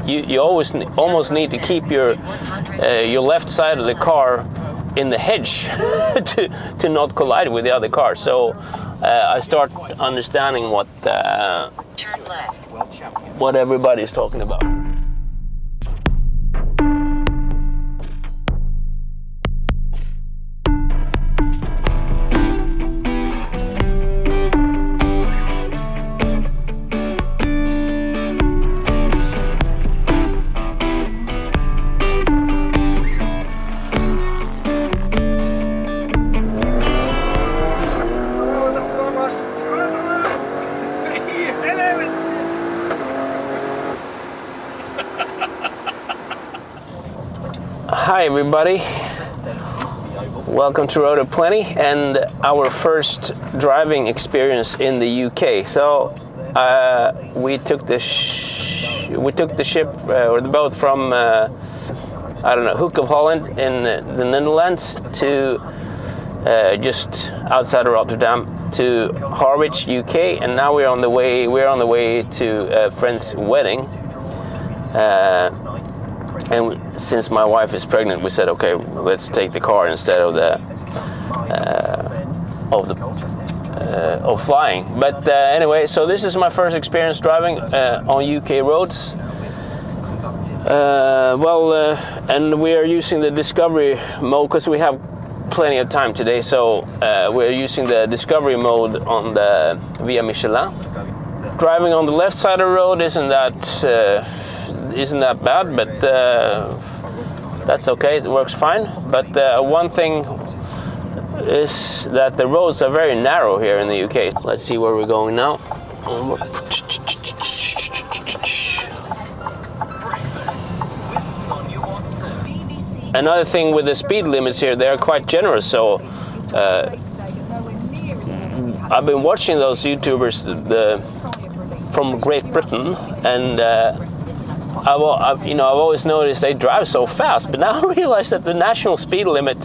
You almost need to keep your left side of the car in the hedge to not collide with the other car. So I start understanding what everybody's talking about. Hi everybody, welcome to Road of Plenty and our first driving experience in the UK. So we took the ship or the boat from Hook of Holland in the Netherlands to just outside of Rotterdam to Harwich, UK, and now we're on the way to a friend's wedding. And since my wife is pregnant, we said, okay, let's take the car instead of flying. But anyway, so this is my first experience driving on UK roads. And we are using the Discovery mode because we have plenty of time today. So we're using the Discovery mode on the Via Michelin. Driving on the left side of the road isn't that bad, but that's okay, it works fine. But one thing is that the roads are very narrow here in the UK. Let's see where we're going now. Another thing with the speed limits here, they're quite generous. So I've been watching those YouTubers from Great Britain, and I've always noticed they drive so fast, but now I realize that the national speed limit,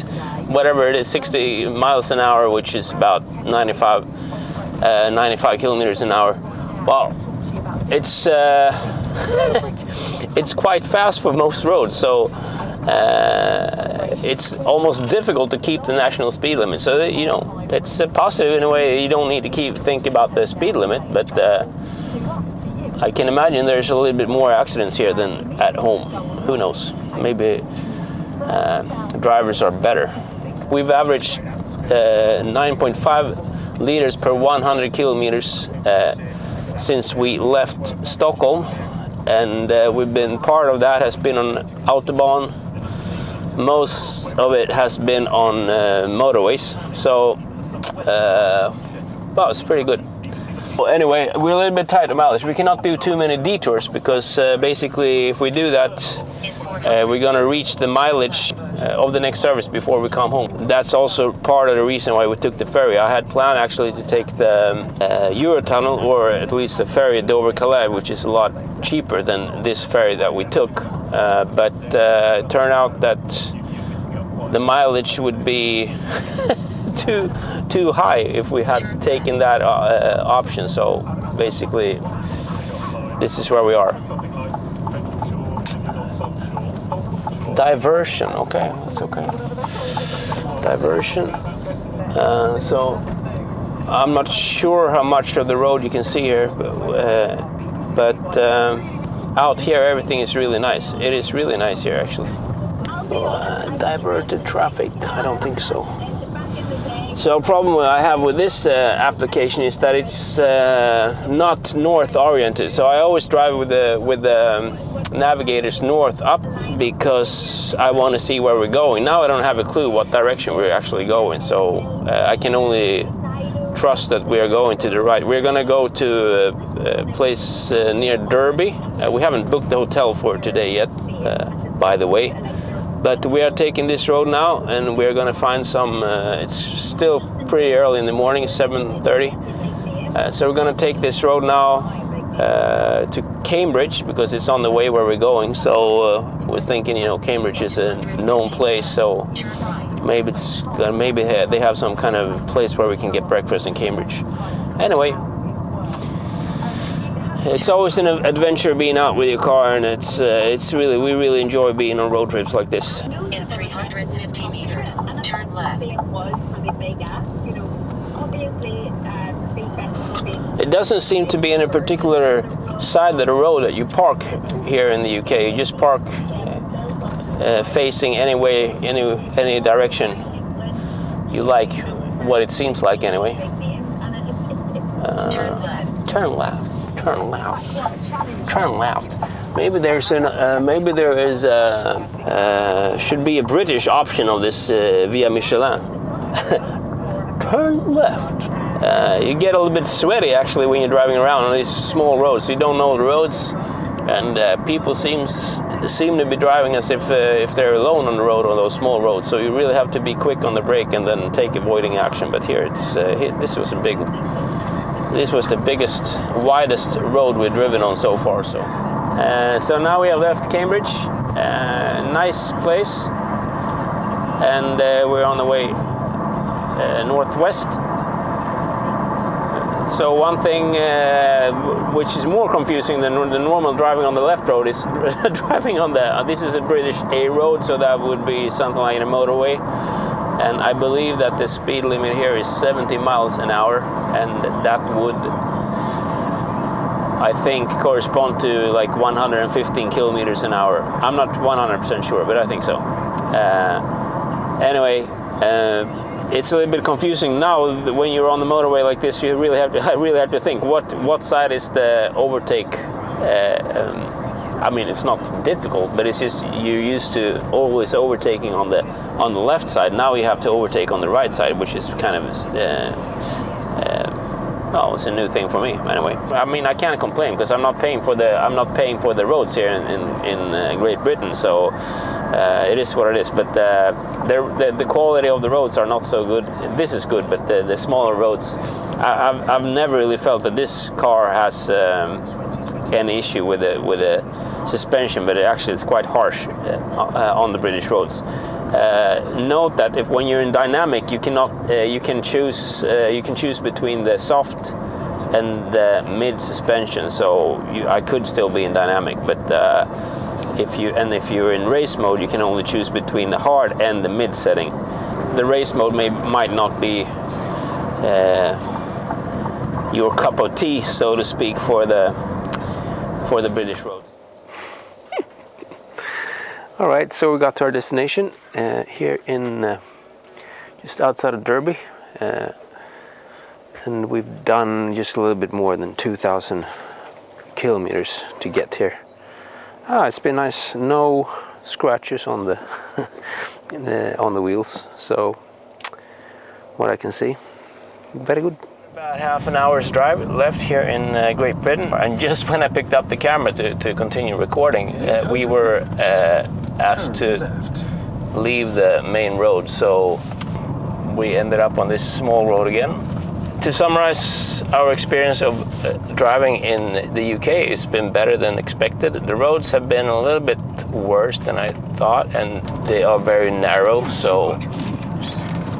whatever it is, 60 miles an hour, which is about 95 kilometers an hour. Well, it's it's quite fast for most roads, so it's almost difficult to keep the national speed limit. So it's a positive in a way. You don't need to think about the speed limit, but I can imagine there's a little bit more accidents here than at home. Who knows? Maybe drivers are better. We've averaged 9.5 liters per 100 kilometers since we left Stockholm, and part of that has been on Autobahn. Most of it has been on motorways. So, it's pretty good. Well, anyway, we're a little bit tight on mileage. We cannot do too many detours because basically if we do that, we're going to reach the mileage of the next service before we come home. That's also part of the reason why we took the ferry. I had planned actually to take the Eurotunnel, or at least the ferry at Dover-Calais, which is a lot cheaper than this ferry that we took. But it turned out that the mileage would be too high if we had taken that option. So basically this is where we are. Diversion, okay, that's okay. Diversion. So I'm not sure how much of the road you can see here, but out here everything is really nice. It is really nice here actually. Diverted traffic, I don't think so. So a problem I have with this application is that it's not north oriented. So I always drive with the navigators north up because I want to see where we're going. Now I don't have a clue what direction we're actually going, so I can only trust that we are going to the right. We're going to go to a place near Derby. We haven't booked the hotel for today yet, by the way. But we are taking this road now, and we're going to find some. It's still pretty early in the morning, 7:30. So we're going to take this road now to Cambridge because it's on the way where we're going. So we're thinking, Cambridge is a known place, so maybe they have some kind of place where we can get breakfast in Cambridge. Anyway, It's always an adventure being out with your car, and it's really, we really enjoy being on road trips like this. In 350 meters, turn left. It doesn't seem to be any particular side of the road that you park here in the UK. You just park facing any way, any direction you like. What it seems like anyway. Turn left. Turn left. Turn left. Maybe there's an maybe there is should be a British option of this Via Michelin. Turn left. You get a little bit sweaty actually when you're driving around on these small roads. You don't know the roads, and people seem to be driving as if they're alone on the road on those small roads. So you really have to be quick on the brake and then take avoiding action. But here it's this was the biggest, widest road we've driven on so far. So now we have left Cambridge, nice place, and we're on the way northwest. So one thing which is more confusing than the normal driving on the left road is driving on the, this is a British A road, so that would be something like a motorway. And I believe that the speed limit here is 70 miles an hour, and that would, I think, correspond to like 115 kilometers an hour. I'm not 100% sure, but I think so. Anyway, it's a little bit confusing now when you're on the motorway like this. I really have to think what side is the overtake. I mean, it's not difficult, but it's just you're used to always overtaking on the left side. Now you have to overtake on the right side, which is kind of well, it's a new thing for me. Anyway, I mean, I can't complain because I'm not paying for the roads here in Great Britain, so it is what it is. But the quality of the roads are not so good. This is good, but the smaller roads, I've never really felt that this car has any issue with the suspension, but actually it's quite harsh on the British roads. Note that when you're in dynamic, you cannot you can choose between the soft and the mid suspension. So I could still be in dynamic, but if you're in race mode, you can only choose between the hard and the mid setting. The race mode might not be your cup of tea, so to speak, for the British roads. All right, so we got to our destination here in just outside of Derby, and we've done just a little bit more than 2,000 kilometers to get here. It's been nice, no scratches on the on the wheels, so what I can see, very good. About half an hour's drive left here in Great Britain, and just when I picked up the camera to continue recording, we were asked to leave the main road, so we ended up on this small road again. To summarize our experience of driving in the UK, it's been better than expected. The roads have been a little bit worse than I thought, and they are very narrow, so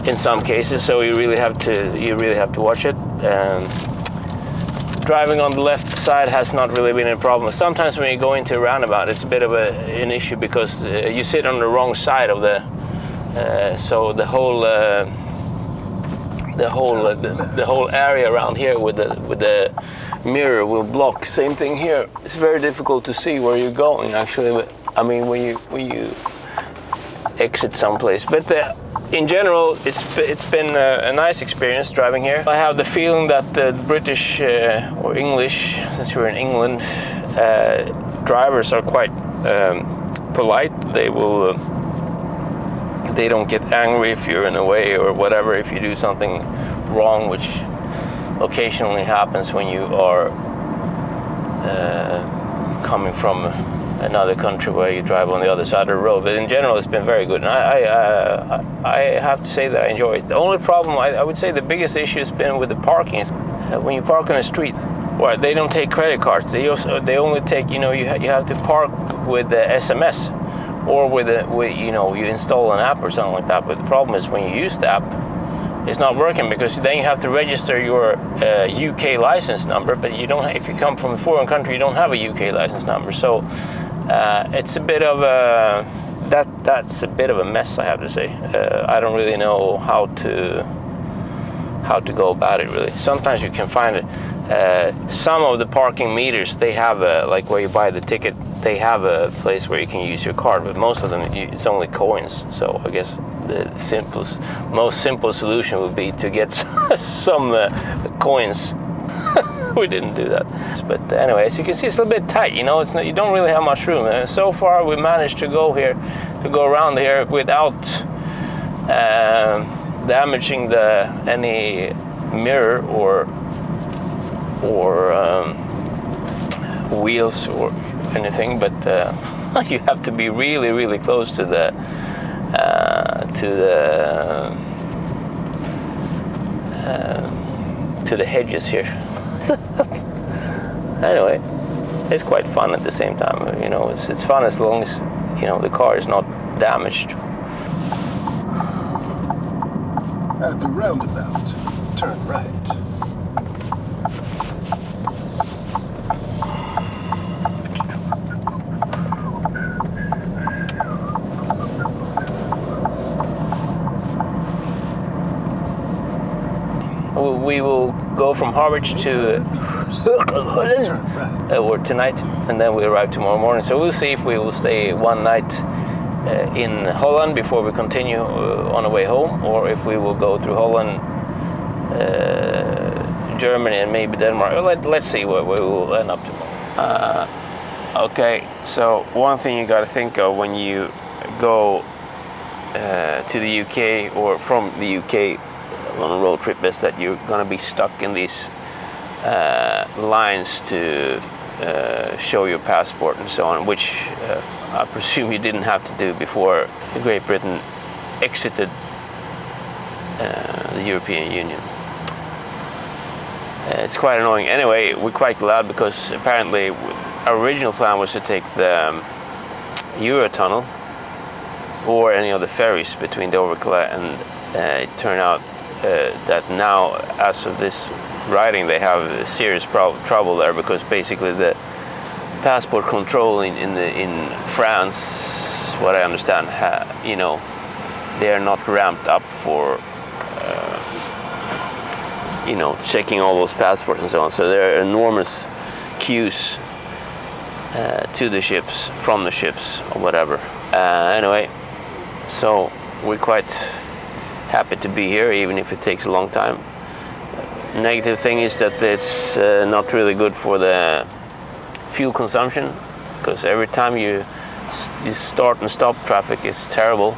in some cases, so you really have to watch it. Driving on the left side has not really been a problem. Sometimes when you go into a roundabout, it's a bit of an issue because you sit on the wrong side of the so the whole area around here with the mirror will block. Same thing here. It's very difficult to see where you're going actually. But I mean, when you exit someplace, but in general, it's been a nice experience driving here. I have the feeling that the British or English, since we're in England, drivers are quite polite. They don't get angry if you're in a way or whatever if you do something wrong, which occasionally happens when you are coming from another country where you drive on the other side of the road. But in general, it's been very good, and I have to say that I enjoy it. The only problem, I would say the biggest issue has been with the parking. When you park on a street, well, they don't take credit cards. They only take, you have to park with the SMS or with you install an app or something like that. But the problem is when you use the app, it's not working, because then you have to register your UK license number, but you don't. If you come from a foreign country, you don't have a UK license number. So it's a bit of a that's a bit of a mess, I have to say. I don't really know how to go about it, really. Sometimes you can find it. Some of the parking meters, they have like where you buy the ticket, they have a place where you can use your card, but most of them it's only coins. So I guess the most simple solution would be to get some coins. We didn't do that, but anyway, as you can see, it's a little bit tight. You know, you don't really have much room. And so far, we managed to go around here without damaging any mirror or wheels or anything. But you have to be really, really close to the hedges here. Anyway, it's quite fun at the same time. You know, it's fun as long as, you know, the car is not damaged. At the roundabout, turn right. We will go from Harwich to or tonight, and then we arrive tomorrow morning. So we'll see if we will stay one night in Holland before we continue on the way home, or if we will go through Holland, Germany, and maybe Denmark. Let's see where we will end up tomorrow. Okay, so one thing you got to think of when you go to the UK or from the UK on a road trip is that you're going to be stuck in these lines to show your passport and so on, which I presume you didn't have to do before Great Britain exited the European Union. It's quite annoying. Anyway, we're quite glad, because apparently our original plan was to take the Eurotunnel or any of the ferries between Dover and Calais, and it turned out that now, as of this writing, they have serious trouble there, because basically the passport control in France, what I understand, you know, they are not ramped up for you know, checking all those passports and so on. So there are enormous queues to the ships, from the ships, or whatever. Anyway, so we're quite happy to be here, even if it takes a long time. Negative thing is that it's not really good for the fuel consumption, because every time you start and stop traffic, it's terrible.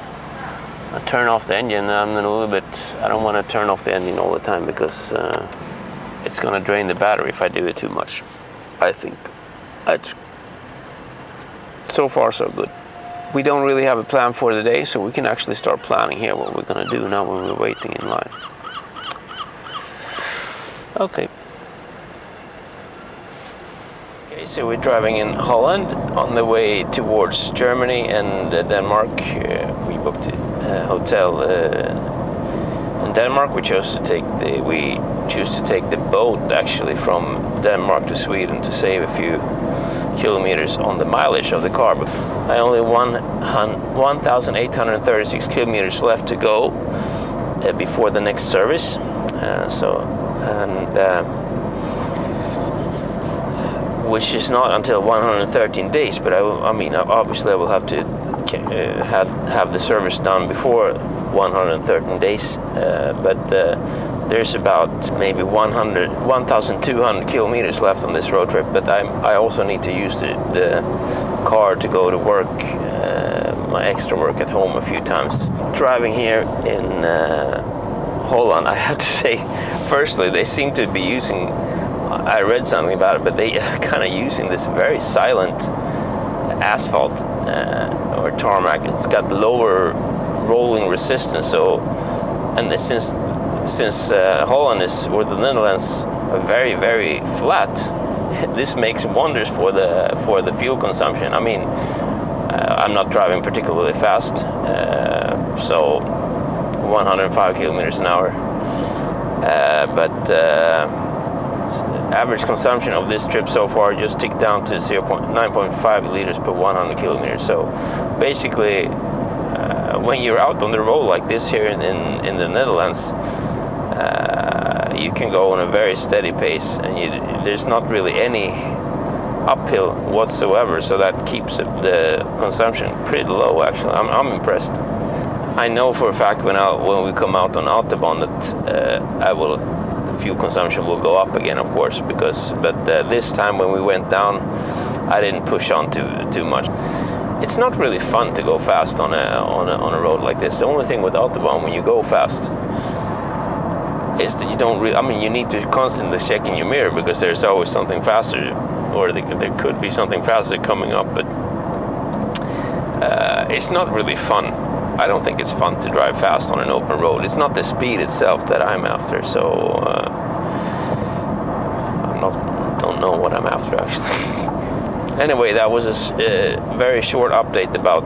I turn off the engine, I'm a little bit, I don't want to turn off the engine all the time, because it's going to drain the battery if I do it too much, I think. So far so good. We don't really have a plan for the day, so we can actually start planning here what we're going to do now when we're waiting in line. Okay, so we're driving in Holland on the way towards Germany and Denmark. We booked a hotel in Denmark. We choose to take the boat actually from Denmark to Sweden to save a few kilometers on the mileage of the car. But I only 1,836 kilometers left to go before the next service. Which is not until 113 days, but I mean, obviously I will have to have the service done before 113 days, but there's about maybe 1,200 kilometers left on this road trip, but I also need to use the car to go to work, my extra work at home a few times. Driving here in Holland, I have to say, firstly, they seem to be using, I read something about it, but they are kind of using this very silent asphalt or tarmac. It's got lower rolling resistance, so, and since Holland is, or the Netherlands, are very, very flat, this makes wonders for the fuel consumption. I mean, I'm not driving particularly fast, so 105 kilometers an hour but average consumption of this trip so far just ticked down to 9.5 liters per 100 kilometers. So basically, when you're out on the road like this here in the Netherlands, you can go on a very steady pace, and there's not really any uphill whatsoever, so that keeps the consumption pretty low. Actually, I'm impressed. I know for a fact when we come out on Autobahn that the fuel consumption will go up again, of course, but this time when we went down, I didn't push on too much. It's not really fun to go fast on a road like this. The only thing with Autobahn, when you go fast, is that you don't really, I mean, you need to constantly check in your mirror, because there's always something faster, or there could be something faster coming up, but it's not really fun. I don't think it's fun to drive fast on an open road. It's not the speed itself that I'm after, so don't know what I'm after, actually. Anyway, that was a very short update about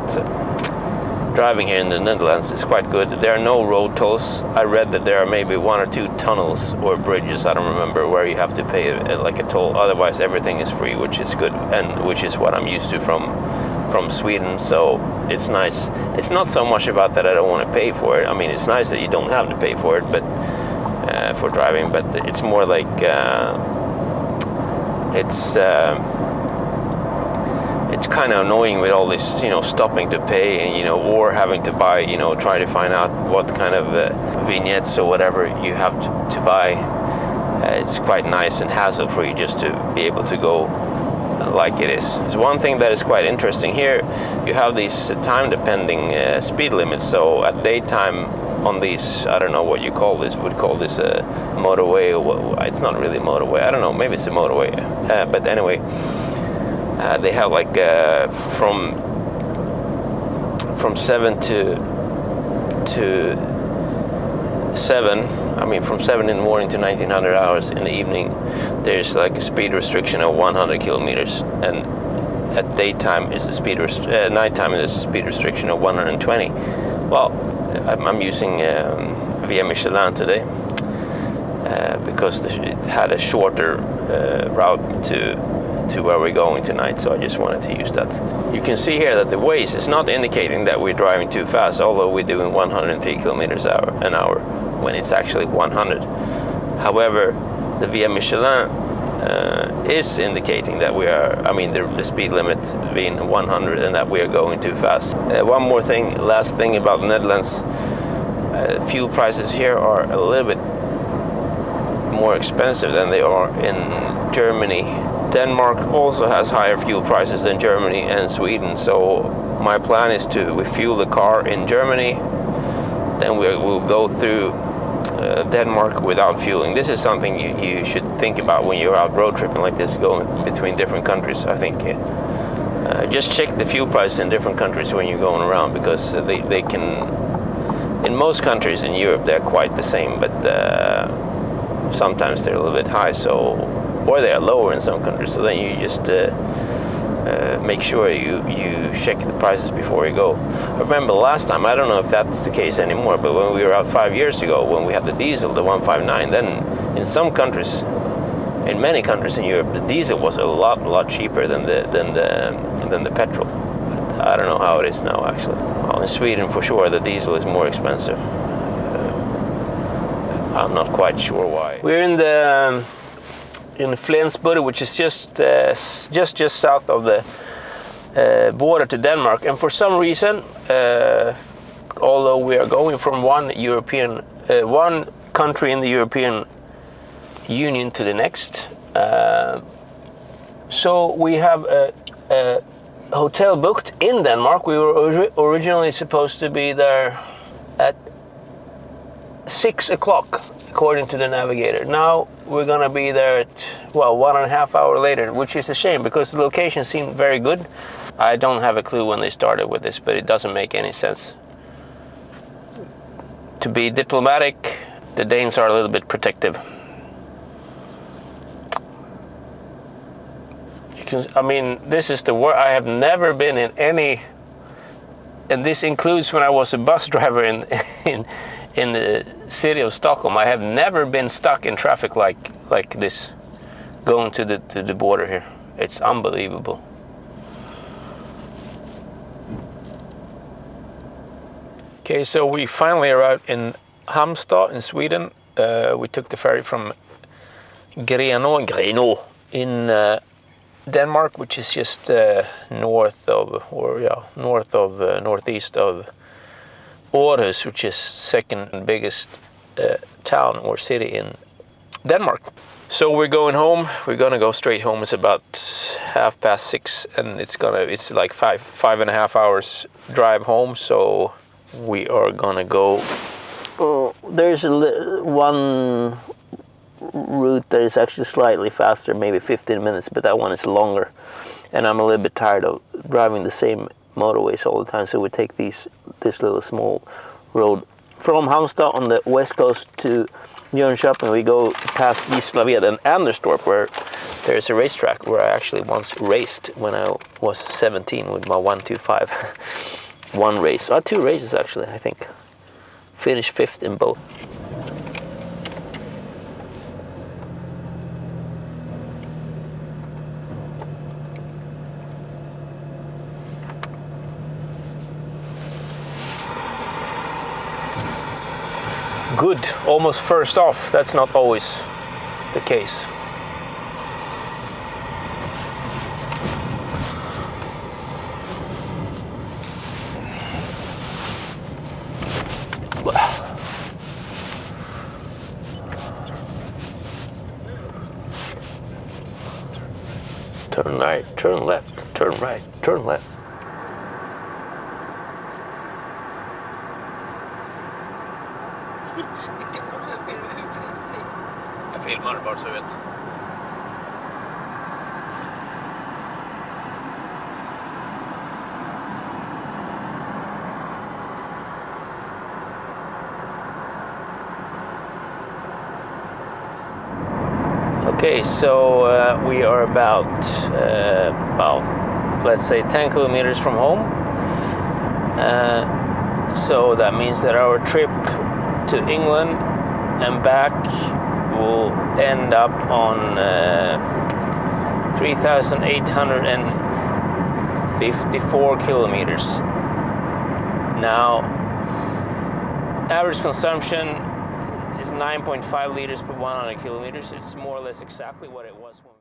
driving here in the Netherlands. It's quite good. There are no road tolls. I read that there are maybe 1 or 2 tunnels or bridges, I don't remember, where you have to pay like a toll. Otherwise, everything is free, which is good, and which is what I'm used to from Sweden. So it's nice. It's not so much about that I don't want to pay for it. I mean, it's nice that you don't have to pay for it, but for driving. But it's more like it's kind of annoying with all this, stopping to pay, and or having to buy, try to find out what kind of vignettes or whatever you have to buy. It's quite nice and hassle-free just to be able to go like it is. There's one thing that is quite interesting here. You have these time-depending speed limits. So at daytime on these, I don't know what you call this. Would call this a motorway, or it's not really a motorway. I don't know. Maybe it's a motorway. But anyway. They have like from 7 to 7. I mean, from 7 in the morning to 1900 hours in the evening, there's like a speed restriction of 100 kilometers, and at daytime is the speed nighttime is a speed restriction of 120. Well, I'm using Via Michelin today because it had a shorter route to where we're going tonight, so I just wanted to use that. You can see here that the Waze is not indicating that we're driving too fast, although we're doing 103 kilometers an hour when it's actually 100. However, the Via Michelin is indicating that we are, the speed limit being 100, and that we are going too fast. One more thing, last thing about the Netherlands, fuel prices here are a little bit more expensive than they are in Germany. Denmark also has higher fuel prices than Germany and Sweden, so my plan is to refuel the car in Germany, then we'll go through Denmark without fueling. This is something you should think about when you're out road tripping like this, going between different countries. I think just check the fuel price in different countries when you're going around, because they can, in most countries in Europe, they're quite the same, but sometimes they're a little bit high, or they are lower in some countries. So then you just make sure you check the prices before you go. I remember last time, I don't know if that's the case anymore, but when we were out 5 years ago, when we had the diesel, the 159, then in some countries, in many countries in Europe, the diesel was a lot cheaper than the petrol. But I don't know how it is now, actually. Well, in Sweden, for sure, the diesel is more expensive. I'm not quite sure why. We're in Flensburg, which is just south of the border to Denmark, and for some reason, although we are going from one country in the European Union to the next, so we have a hotel booked in Denmark. We were originally supposed to be there at 6 o'clock. According to the navigator. Now we're gonna be there at 1.5 hours later, which is a shame because the location seemed very good. I don't have a clue when they started with this, but it doesn't make any sense. To be diplomatic, the Danes are a little bit protective. This is the worst. I have never been in any, and this includes when I was a bus driver in city of Stockholm. I have never been stuck in traffic like this, going to the border here. It's unbelievable. Okay, so we finally arrived in Halmstad in Sweden. We took the ferry from Grenå in Denmark, which is just northeast of Aarhus, which is second biggest town or city in Denmark. So we're going home. We're gonna go straight home. It's about 6:30, and it's like 5.5 hours drive home. So we are gonna go. There's one route that is actually slightly faster, maybe 15 minutes, but that one is longer, and I'm a little bit tired of driving the same motorways all the time, so we take this little small road from Halmstad on the west coast to Jönköping. We go past Gislaved and Anderstorp, where there's a racetrack where I actually once raced when I was 17 with my 125. One race, or 2 races actually, I think. Finished 5th in both. Good, almost first off. That's not always the case. Turn right, turn left, turn right, turn left. Jag filmar bara så vet. Okay, so we are about let's say 10 kilometers from home. So that means that our trip to England and back will end up on 3,854 kilometers. Now, average consumption is 9.5 liters per 100 kilometers. It's more or less exactly what it was when